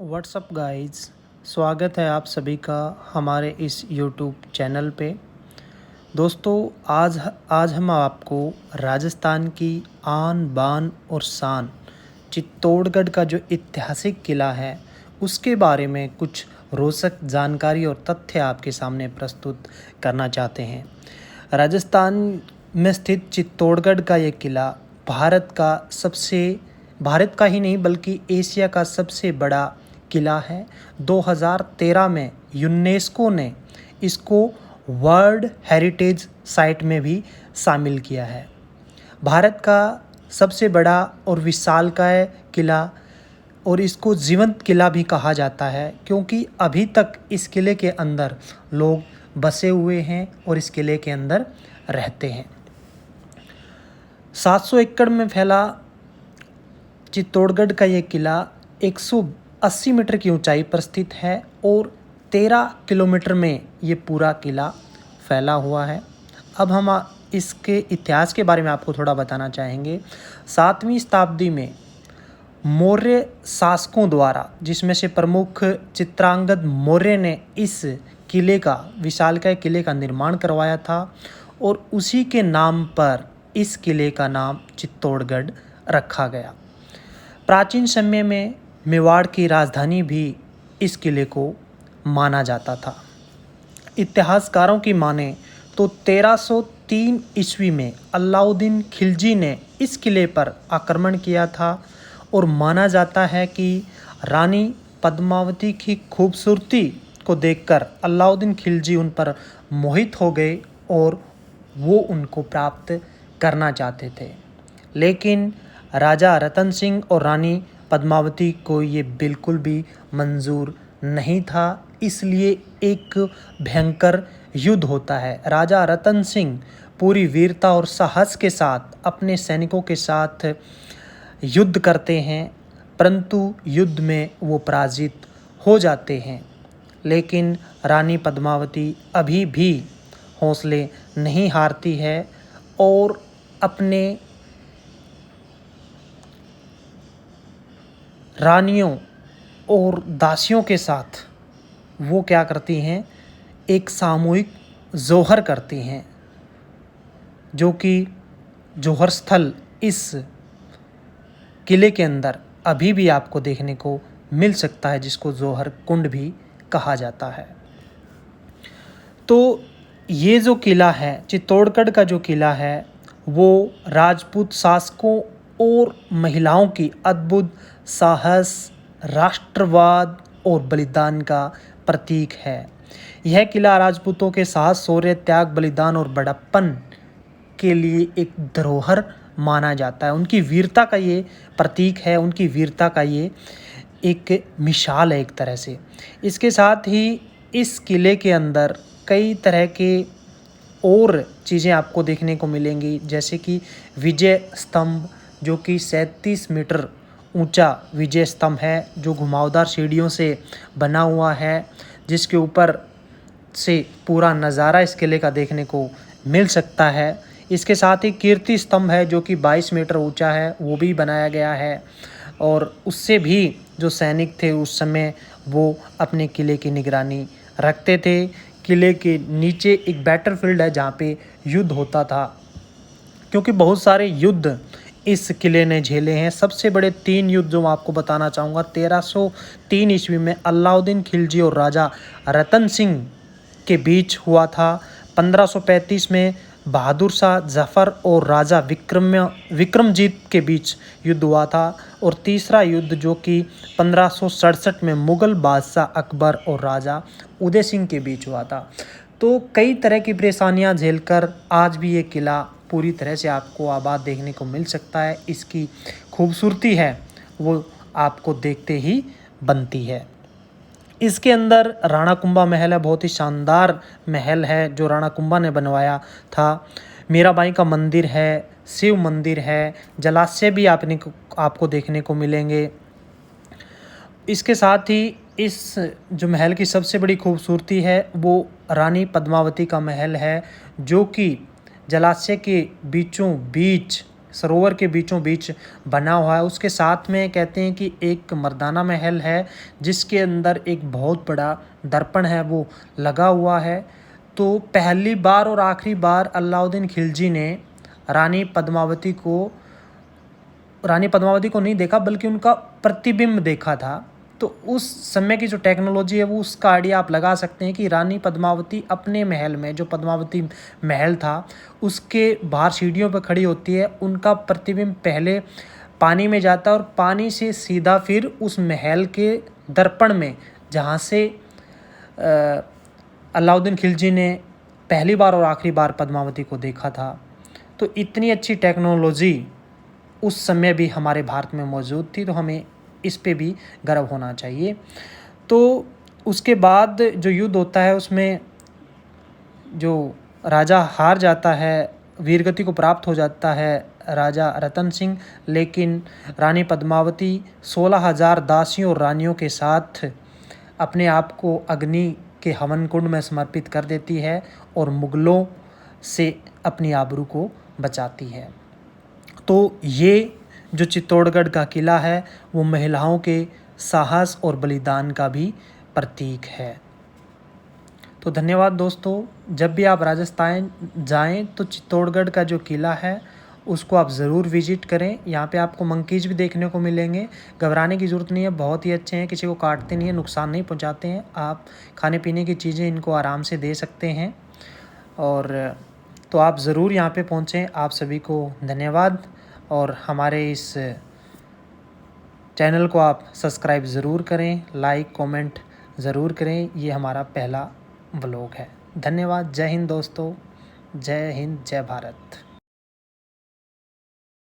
WhatsApp guys, स्वागत है आप सभी का हमारे इस यूट्यूब चैनल पे। दोस्तों, आज हम आपको राजस्थान की आन बान और शान चित्तौड़गढ़ का जो ऐतिहासिक किला है उसके बारे में कुछ रोचक जानकारी और तथ्य आपके सामने प्रस्तुत करना चाहते हैं। राजस्थान में स्थित चित्तौड़गढ़ का ये किला भारत का ही नहीं बल्कि एशिया का सबसे बड़ा किला है। 2013 में यूनेस्को ने इसको वर्ल्ड हेरिटेज साइट में भी शामिल किया है। भारत का सबसे बड़ा और विशालकाय किला और इसको जीवंत किला भी कहा जाता है क्योंकि अभी तक इस किले के अंदर लोग बसे हुए हैं और इस किले के अंदर रहते हैं। 700 एकड़ में फैला चित्तौड़गढ़ का ये किला 180 मीटर की ऊंचाई पर स्थित है और 13 किलोमीटर में ये पूरा किला फैला हुआ है। अब हम इसके इतिहास के बारे में आपको थोड़ा बताना चाहेंगे। 7वीं शताब्दी में मौर्य शासकों द्वारा, जिसमें से प्रमुख चित्रांगद मौर्य ने इस विशालकाय किले का निर्माण करवाया था और उसी के नाम पर इस किले का नाम चित्तौड़गढ़ रखा गया। प्राचीन समय में मेवाड़ की राजधानी भी इस किले को माना जाता था। इतिहासकारों की माने तो 1303 ईस्वी में अलाउद्दीन खिलजी ने इस किले पर आक्रमण किया था और माना जाता है कि रानी पद्मावती की खूबसूरती को देखकर अलाउद्दीन खिलजी उन पर मोहित हो गए और वो उनको प्राप्त करना चाहते थे, लेकिन राजा रतन सिंह और रानी पद्मावती को ये बिल्कुल भी मंजूर नहीं था। इसलिए एक भयंकर युद्ध होता है। राजा रतन सिंह पूरी वीरता और साहस के साथ अपने सैनिकों के साथ युद्ध करते हैं, परंतु युद्ध में वो पराजित हो जाते हैं। लेकिन रानी पद्मावती अभी भी हौसले नहीं हारती है और अपने रानियों और दासियों के साथ वो क्या करती हैं, एक सामूहिक जोहर करती हैं, जो कि जोहर स्थल इस किले के अंदर अभी भी आपको देखने को मिल सकता है, जिसको जोहर कुंड भी कहा जाता है। तो ये जो किला है, चित्तौड़गढ़ का जो किला है, वो राजपूत शासकों और महिलाओं की अद्भुत साहस, राष्ट्रवाद और बलिदान का प्रतीक है। यह किला राजपूतों के साहस, शौर्य, त्याग, बलिदान और बड़प्पन के लिए एक धरोहर माना जाता है। उनकी वीरता का ये प्रतीक है, उनकी वीरता का ये एक मिसाल है एक तरह से। इसके साथ ही इस किले के अंदर कई तरह के और चीज़ें आपको देखने को मिलेंगी, जैसे कि विजय स्तंभ, जो कि 37 मीटर ऊंचा विजय स्तंभ है, जो घुमावदार सीढ़ियों से बना हुआ है, जिसके ऊपर से पूरा नज़ारा इस किले का देखने को मिल सकता है। इसके साथ ही कीर्ति स्तंभ है, जो कि 22 मीटर ऊंचा है, वो भी बनाया गया है और उससे भी जो सैनिक थे उस समय वो अपने किले की निगरानी रखते थे। किले के नीचे एक बैटलफील्ड है जहाँ पे युद्ध होता था, क्योंकि बहुत सारे युद्ध इस किले ने झेले हैं। सबसे बड़े 3 युद्ध जो मैं आपको बताना चाहूँगा, 1303 ईस्वी में अलाउद्दीन खिलजी और राजा रतन सिंह के बीच हुआ था। 1535 में बहादुर शाह जफ़र और राजा विक्रमजीत के बीच युद्ध हुआ था और तीसरा युद्ध जो कि 1567 में मुग़ल बादशाह अकबर और राजा उदय सिंह के बीच हुआ था। तो कई तरह की परेशानियां झेलकर आज भी ये किला पूरी तरह से आपको आबाद देखने को मिल सकता है। इसकी खूबसूरती है वो आपको देखते ही बनती है। इसके अंदर राणा कुंभा महल है, बहुत ही शानदार महल है जो राणा कुंभा ने बनवाया था। मीराबाई का मंदिर है, शिव मंदिर है, जलाशय भी आपको देखने को मिलेंगे। इसके साथ ही इस जो महल की सबसे बड़ी खूबसूरती है वो रानी पद्मावती का महल है, जो कि जलाशय के बीचों बीच सरोवर के बीचों बीच बना हुआ है। उसके साथ में कहते हैं कि एक मर्दाना महल है जिसके अंदर एक बहुत बड़ा दर्पण है वो लगा हुआ है। तो पहली बार और आखिरी बार अलाउद्दीन खिलजी ने रानी पद्मावती को नहीं देखा बल्कि उनका प्रतिबिंब देखा था। तो उस समय की जो टेक्नोलॉजी है वो उसका आइडिया आप लगा सकते हैं कि रानी पद्मावती अपने महल में, जो पद्मावती महल था उसके बाहर सीढ़ियों पर खड़ी होती है, उनका प्रतिबिंब पहले पानी में जाता है और पानी से सीधा फिर उस महल के दर्पण में, जहाँ से अलाउद्दीन खिलजी ने पहली बार और आखिरी बार पद्मावती को देखा था। तो इतनी अच्छी टेक्नोलॉजी उस समय भी हमारे भारत में मौजूद थी, तो हमें इस पे भी गर्व होना चाहिए। तो उसके बाद जो युद्ध होता है उसमें जो राजा हार जाता है, वीरगति को प्राप्त हो जाता है राजा रतन सिंह, लेकिन रानी पद्मावती 16,000 दासियों और रानियों के साथ अपने आप को अग्नि के हवन कुंड में समर्पित कर देती है और मुग़लों से अपनी आबरू को बचाती है। तो ये जो चित्तौड़गढ़ का किला है वो महिलाओं के साहस और बलिदान का भी प्रतीक है। तो धन्यवाद दोस्तों, जब भी आप राजस्थान जाएं तो चित्तौड़गढ़ का जो किला है उसको आप ज़रूर विजिट करें। यहाँ पे आपको मंकीज भी देखने को मिलेंगे, घबराने की ज़रूरत नहीं है, बहुत ही अच्छे हैं, किसी को काटते नहीं हैं, नुकसान नहीं पहुँचाते हैं। आप खाने पीने की चीज़ें इनको आराम से दे सकते हैं। और तो आप ज़रूर यहाँ पे पहुँचें। आप सभी को धन्यवाद और हमारे इस चैनल को आप सब्सक्राइब ज़रूर करें, लाइक कमेंट ज़रूर करें। ये हमारा पहला व्लॉग है। धन्यवाद। जय हिंद दोस्तों, जय हिंद, जय भारत।